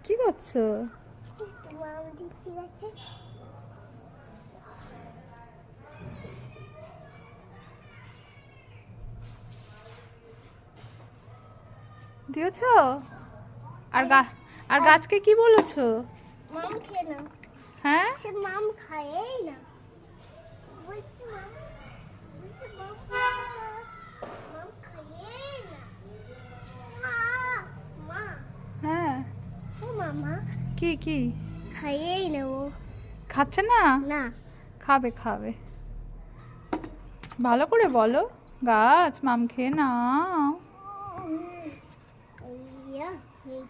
কি করছো? মাম দিচ্ছি গাছে। দিয়েছো? আর আর গাছকে কি বলেছো? মাম খেয়ে না। হ্যাঁ, সে মাম খায় না। বলছি মাম, বলছি মাম মাম খায় না। মা, মা, হ্যাঁ। ও মামা কি কি খায় না ও। খাচ্ছে না? না। খাবে খাবে। ভালো করে বলো, গাছ মাম খেয়ে নাও। ইয়া, এই